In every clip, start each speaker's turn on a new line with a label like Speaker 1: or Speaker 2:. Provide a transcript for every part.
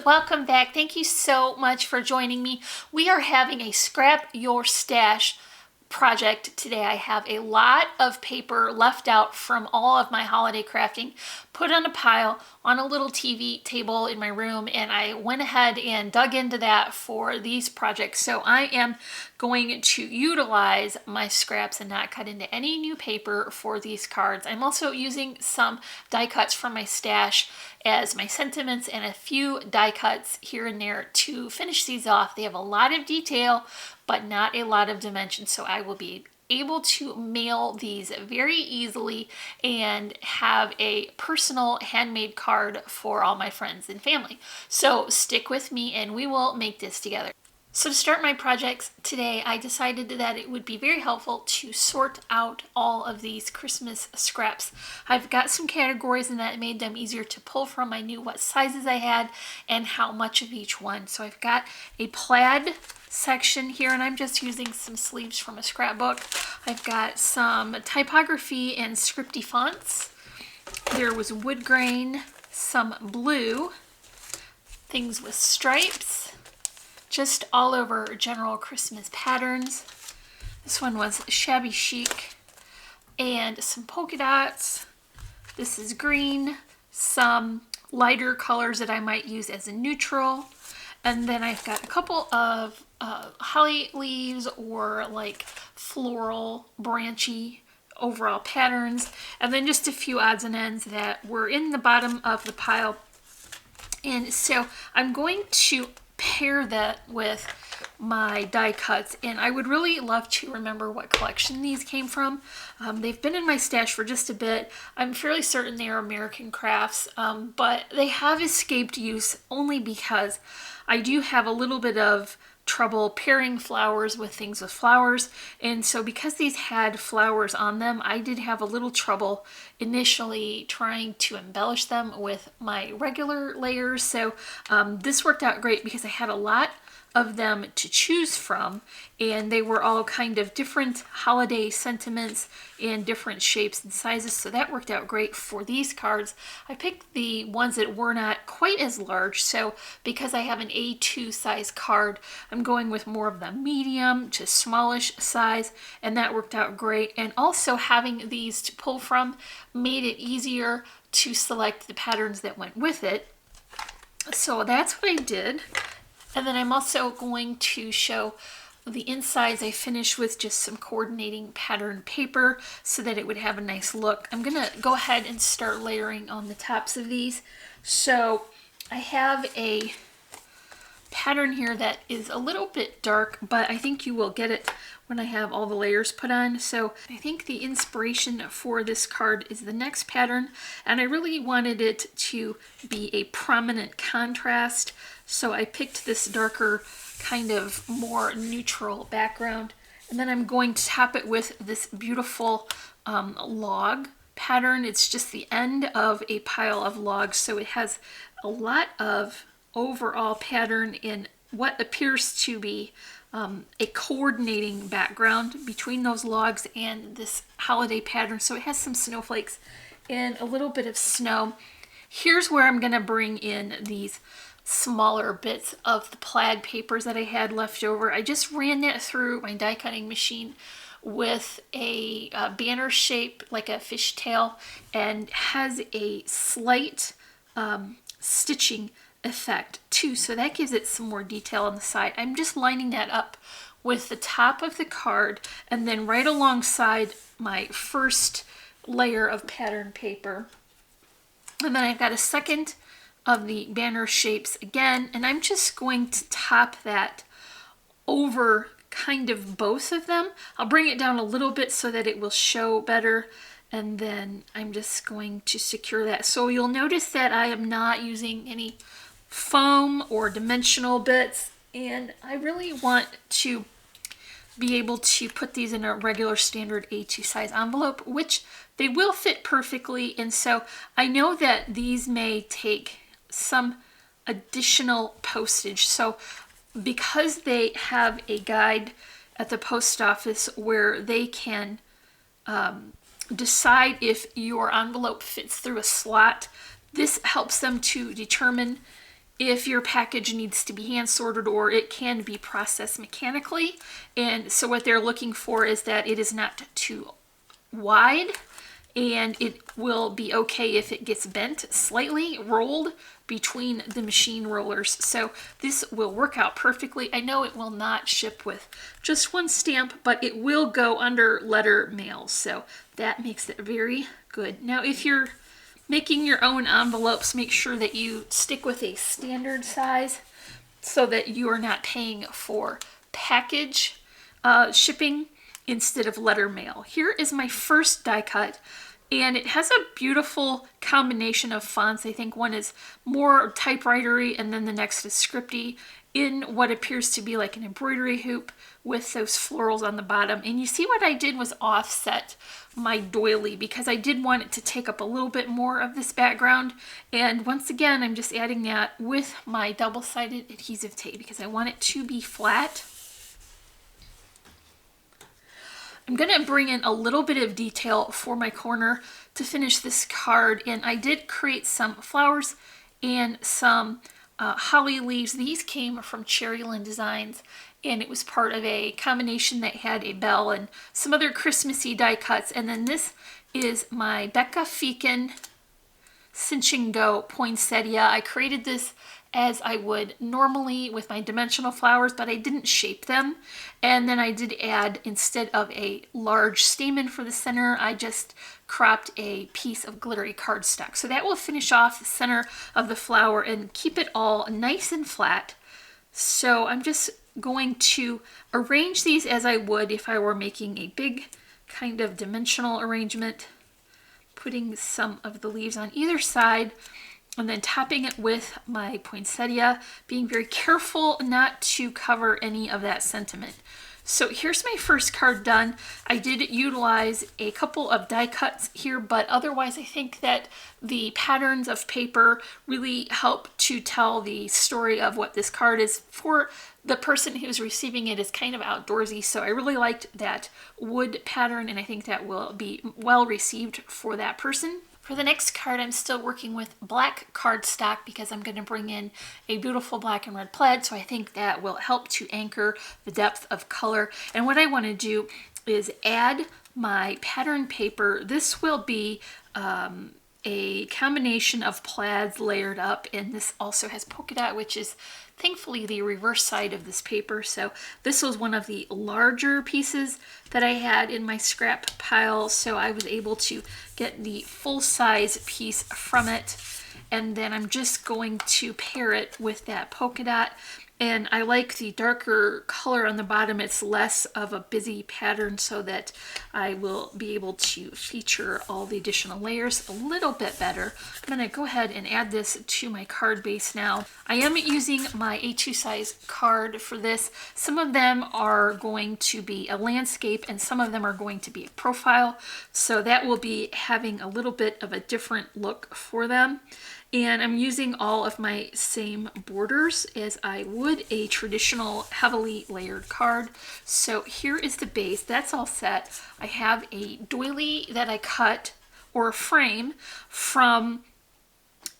Speaker 1: welcome back. Thank you so much for joining me. We are having a Scrap Your Stash project today. I have a lot of paper left out from all of my holiday crafting put on a pile on a little TV table in my room, and I went ahead and dug into that for these projects. So I am going to utilize my scraps and not cut into any new paper for these cards. I'm also using some die cuts from my stash as my sentiments and a few die cuts here and there to finish these off. They have a lot of detail but not a lot of dimension, so I will be able to mail these very easily and have a personal handmade card for all my friends and family. So stick with me and we will make this together. So to start my projects today, I decided that it would be very helpful to sort out all of these Christmas scraps. I've got some categories and that made them easier to pull from. I knew what sizes I had and how much of each one. So I've got a plaid section here, and I'm just using some sleeves from a scrapbook. I've got some typography and scripty fonts. There was wood grain, some blue, things with stripes, just all over general Christmas patterns. This one was shabby chic, and some polka dots. This is green, some lighter colors that I might use as a neutral. And then I've got a couple of holly leaves or like floral, branchy overall patterns. And then just a few odds and ends that were in the bottom of the pile. And so I'm going to pair that with my die cuts, and I would really love to remember what collection these came from. They've been in my stash for just a bit. I'm fairly certain they are American crafts, but they have escaped use only because I do have a little bit of trouble pairing flowers with things with flowers, and so because these had flowers on them, I did have a little trouble initially trying to embellish them with my regular layers. So this worked out great because I had a lot of them to choose from, and they were all kind of different holiday sentiments in different shapes and sizes, so that worked out great for these cards. I picked the ones that were not quite as large, so because I have an A2 size card, I'm going with more of the medium to smallish size, and that worked out great. And also having these to pull from made it easier to select the patterns that went with it. So that's what I did. And then I'm also going to show the insides. I finished with just some coordinating pattern paper so that it would have a nice look. I'm going to go ahead and start layering on the tops of these. So I have a pattern here that is a little bit dark, but I think you will get it when I have all the layers put on. So I think the inspiration for this card is the next pattern, and I really wanted it to be a prominent contrast. So I picked this darker, kind of more neutral background, and then I'm going to top it with this beautiful log pattern. It's just the end of a pile of logs, so it has a lot of overall pattern in what appears to be a coordinating background between those logs and this holiday pattern. So it has some snowflakes and a little bit of snow. Here's where I'm going to bring in these smaller bits of the plaid papers that I had left over. I just ran that through my die cutting machine with a banner shape like a fishtail, and has a slight stitching effect too, so that gives it some more detail on the side. I'm just lining that up with the top of the card and then right alongside my first layer of pattern paper. And then I've got a second of the banner shapes again, and I'm just going to top that over kind of both of them. I'll bring it down a little bit so that it will show better, and then I'm just going to secure that. So you'll notice that I am not using any foam or dimensional bits, and I really want to be able to put these in a regular standard A2 size envelope, which they will fit perfectly. And so I know that these may take some additional postage. So because they have a guide at the post office where they can decide if your envelope fits through a slot, this helps them to determine if your package needs to be hand sorted or it can be processed mechanically. And so what they're looking for is that it is not too wide, and it will be okay if it gets bent slightly, rolled between the machine rollers. So this will work out perfectly. I know it will not ship with just one stamp, but it will go under letter mail. So that makes it very good. Now, if you're making your own envelopes, make sure that you stick with a standard size so that you are not paying for package shipping instead of letter mail. Here is my first die cut, and it has a beautiful combination of fonts. I think one is more typewritery and then the next is scripty in what appears to be like an embroidery hoop with those florals on the bottom. And you see what I did was offset my doily because I did want it to take up a little bit more of this background. And once again, I'm just adding that with my double-sided adhesive tape because I want it to be flat. I'm going to bring in a little bit of detail for my corner to finish this card, and I did create some flowers and some holly leaves. These came from Cherryland Designs, and it was part of a combination that had a bell and some other Christmassy die cuts. And then this is my Becca Feekin Cinch and Go poinsettia. I created this as I would normally with my dimensional flowers, but I didn't shape them. And then I did add, instead of a large stamen for the center, I just cropped a piece of glittery cardstock. So that will finish off the center of the flower and keep it all nice and flat. So I'm just going to arrange these as I would if I were making a big kind of dimensional arrangement, putting some of the leaves on either side, and then topping it with my poinsettia, being very careful not to cover any of that sentiment. So here's my first card done. I did utilize a couple of die cuts here, but otherwise I think that the patterns of paper really help to tell the story of what this card is for the person who's receiving it. Is kind of outdoorsy, so I really liked that wood pattern, and I think that will be well received for that person. For the next card, I'm still working with black cardstock because I'm going to bring in a beautiful black and red plaid, so I think that will help to anchor the depth of color. And what I want to do is add my pattern paper. This will be a combination of plaids layered up, and this also has polka dot, which is thankfully the reverse side of this paper. So this was one of the larger pieces that I had in my scrap pile, so I was able to get the full-size piece from it. And then I'm just going to pair it with that polka dot. And I like the darker color on the bottom. It's less of a busy pattern, so that I will be able to feature all the additional layers a little bit better. I'm going to go ahead and add this to my card base now. I am using my A2 size card for this. Some of them are going to be a landscape and some of them are going to be a profile. So that will be having a little bit of a different look for them. And I'm using all of my same borders as I would a traditional heavily layered card. So here is the base. That's all set. I have a doily that I cut, or a frame, from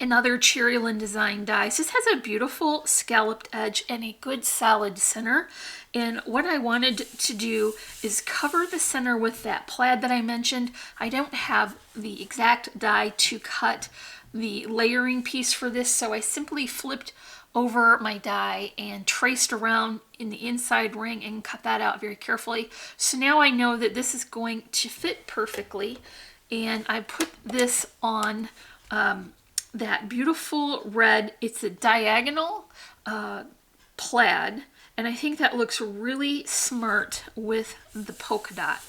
Speaker 1: another Cherryland Design dies. This has a beautiful scalloped edge and a good solid center. And what I wanted to do is cover the center with that plaid that I mentioned. I don't have the exact die to cut the layering piece for this, so I simply flipped over my die and traced around in the inside ring and cut that out very carefully. So now I know that this is going to fit perfectly, and I put this on that beautiful red. It's a diagonal plaid, and I think that looks really smart with the polka dot.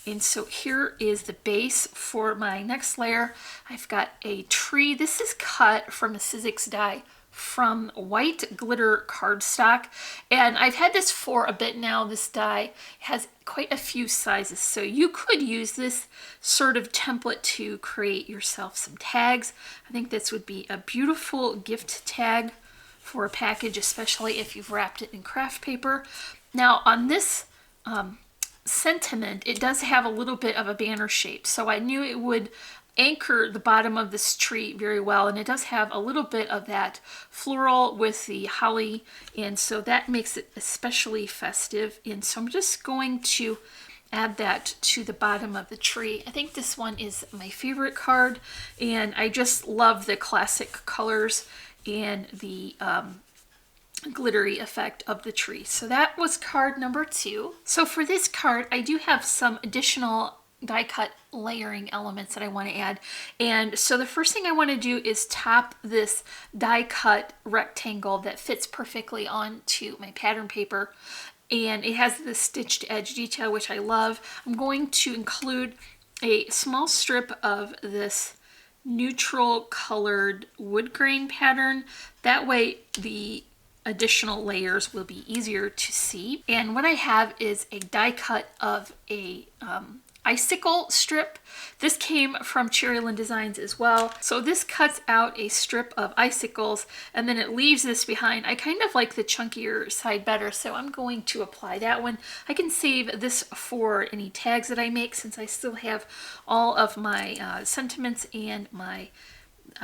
Speaker 1: And so here is the base for my next layer. I've got a tree. This is cut from a Sizzix die from white glitter cardstock. And I've had this for a bit now. This die has quite a few sizes. So you could use this sort of template to create yourself some tags. I think this would be a beautiful gift tag for a package, especially if you've wrapped it in craft paper. Now on this sentiment, it does have a little bit of a banner shape, so I knew it would anchor the bottom of this tree very well, and it does have a little bit of that floral with the holly, and so that makes it especially festive. And so I'm just going to add that to the bottom of the tree. I think this one is my favorite card, and I just love the classic colors and the glittery effect of the tree. So that was card number 2. So for this card, I do have some additional die cut layering elements that I want to add. And so the first thing I want to do is top this die cut rectangle that fits perfectly onto my pattern paper. And it has the stitched edge detail, which I love. I'm going to include a small strip of this neutral colored wood grain pattern. That way the additional layers will be easier to see. And what I have is a die cut of a icicle strip. This came from Cherryland Designs as well. So this cuts out a strip of icicles and then it leaves this behind. I kind of like the chunkier side better, so I'm going to apply that one. I can save this for any tags that I make since I still have all of my sentiments and my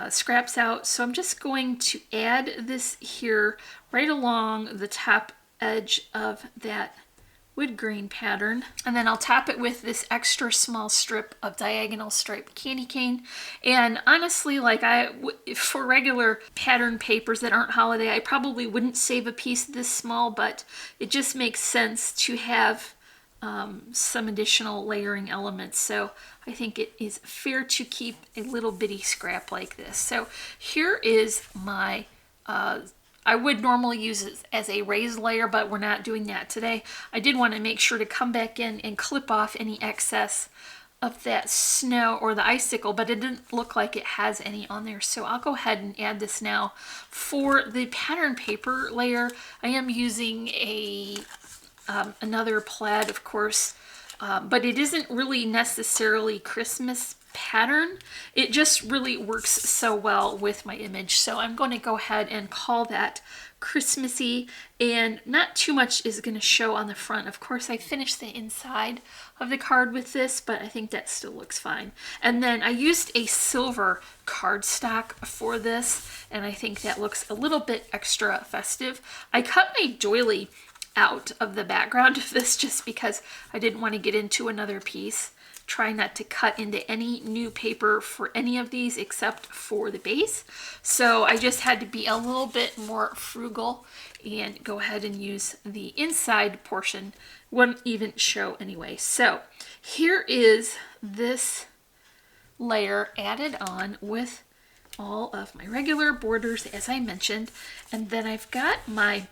Speaker 1: scraps out. So I'm just going to add this here right along the top edge of that wood grain pattern, and then I'll top it with this extra small strip of diagonal striped candy cane. And honestly, like for regular pattern papers that aren't holiday, I probably wouldn't save a piece this small, but it just makes sense to have some additional layering elements. So I think it is fair to keep a little bitty scrap like this. So here is my I would normally use it as a raised layer, but we're not doing that today. I did want to make sure to come back in and clip off any excess of that snow or the icicle, but it didn't look like it has any on there. So I'll go ahead and add this now. For the pattern paper layer, I am using another plaid, of course, but it isn't really necessarily Christmas pattern. It just really works so well with my image. So I'm going to go ahead and call that Christmassy, and not too much is going to show on the front. Of course, I finished the inside of the card with this, but I think that still looks fine. And then I used a silver cardstock for this, and I think that looks a little bit extra festive. I cut my doily out of the background of this just because I didn't want to get into another piece. Try not to cut into any new paper for any of these except for the base. So I just had to be a little bit more frugal and go ahead and use the inside portion. Wouldn't even show anyway. So here is this layer added on with all of my regular borders, as I mentioned. And then I've got my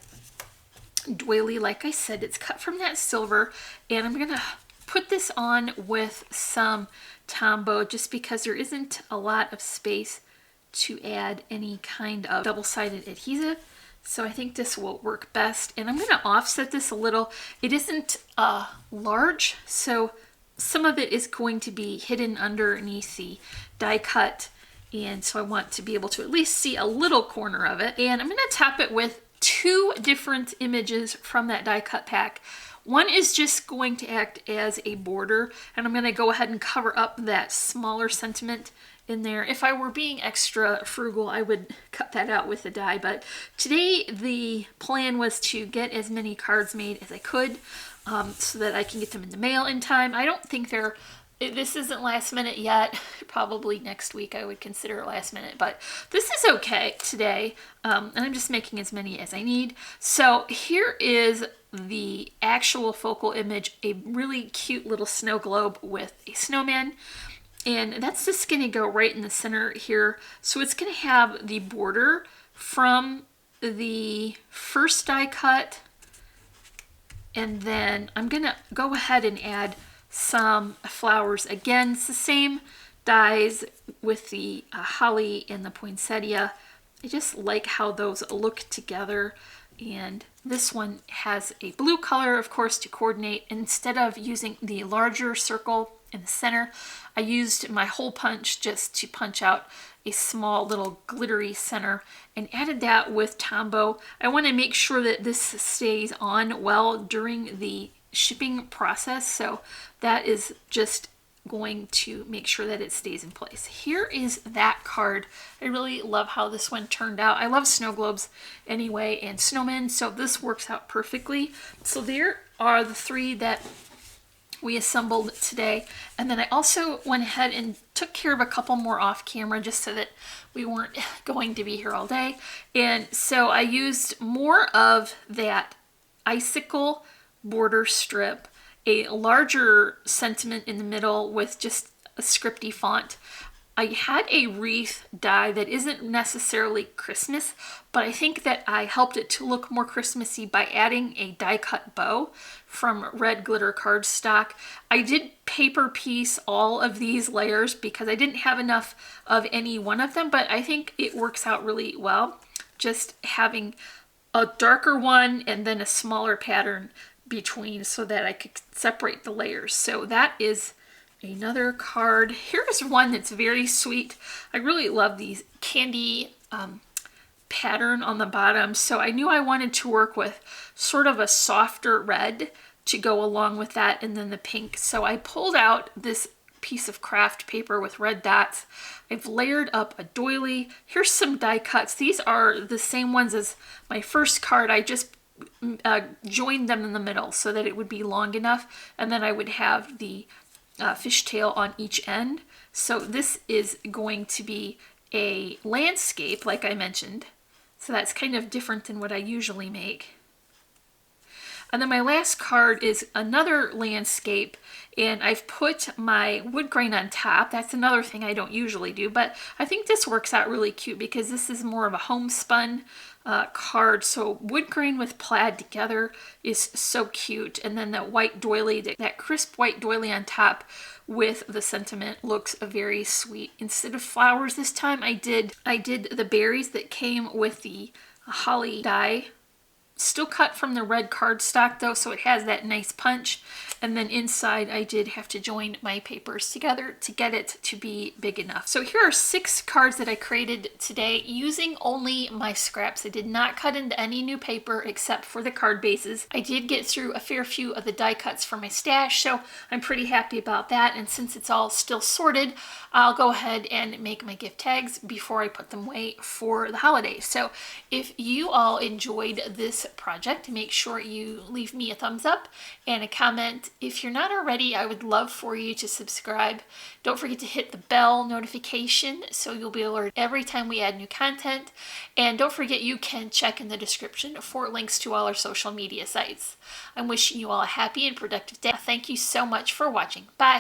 Speaker 1: doily, like I said, it's cut from that silver, and I'm gonna put this on with some Tombow just because there isn't a lot of space to add any kind of double-sided adhesive. So I think this will work best, and I'm going to offset this a little. It isn't large, so some of it is going to be hidden underneath the die cut, and so I want to be able to at least see a little corner of it. And I'm going to top it with 2 different images from that die cut pack. One is just going to act as a border, and I'm going to go ahead and cover up that smaller sentiment in there. If I were being extra frugal, I would cut that out with a die, but today the plan was to get as many cards made as I could so that I can get them in the mail in time. I don't think this isn't last minute yet. Probably next week I would consider it last minute, but this is okay today, and I'm just making as many as I need. So here is the actual focal image, a really cute little snow globe with a snowman, and that's just going to go right in the center here. So it's going to have the border from the first die cut, and then I'm going to go ahead and add some flowers. Again, it's the same dies with the holly and the poinsettia. I just like how those look together. And this one has a blue color, of course, to coordinate. Instead of using the larger circle in the center, I used my hole punch just to punch out a small little glittery center and added that with Tombow. I want to make sure that this stays on well during the shipping process, so that is just going to make sure that it stays in place. Here is that card. I really love how this one turned out. I love snow globes anyway and snowmen, so this works out perfectly. So there are the 3 that we assembled today, and then I also went ahead and took care of a couple more off camera just so that we weren't going to be here all day. And so I used more of that icicle border strip, a larger sentiment in the middle with just a scripty font. I had a wreath die that isn't necessarily Christmas, but I think that I helped it to look more Christmassy by adding a die cut bow from red glitter cardstock. I did paper piece all of these layers because I didn't have enough of any one of them, but I think it works out really well. Just having a darker one and then a smaller pattern between so that I could separate the layers. So that is another card. Here's one that's very sweet. I really love these candy pattern on the bottom, so I knew I wanted to work with sort of a softer red to go along with that, and then the pink. So I pulled out this piece of craft paper with red dots. I've layered up a doily. Here's some die cuts. These are the same ones as my first card. I just joined them in the middle so that it would be long enough, and then I would have the fishtail on each end. So this is going to be a landscape, like I mentioned. So that's kind of different than what I usually make. And then my last card is another landscape, and I've put my wood grain on top. That's another thing I don't usually do, but I think this works out really cute because this is more of a homespun card. So wood grain with plaid together is so cute. And then that white doily, that crisp white doily on top with the sentiment looks very sweet. Instead of flowers this time, I did the berries that came with the holly die. Still cut from the red cardstock though, so it has that nice punch. And then inside I did have to join my papers together to get it to be big enough. So here are 6 cards that I created today using only my scraps. I did not cut into any new paper except for the card bases. I did get through a fair few of the die cuts for my stash, so I'm pretty happy about that. And since it's all still sorted, I'll go ahead and make my gift tags before I put them away for the holidays. So if you all enjoyed this project, make sure you leave me a thumbs up and a comment. If you're not already, I would love for you to subscribe. Don't forget to hit the bell notification so you'll be alerted every time we add new content. And don't forget you can check in the description for links to all our social media sites. I'm wishing you all a happy and productive day. Thank you so much for watching. Bye.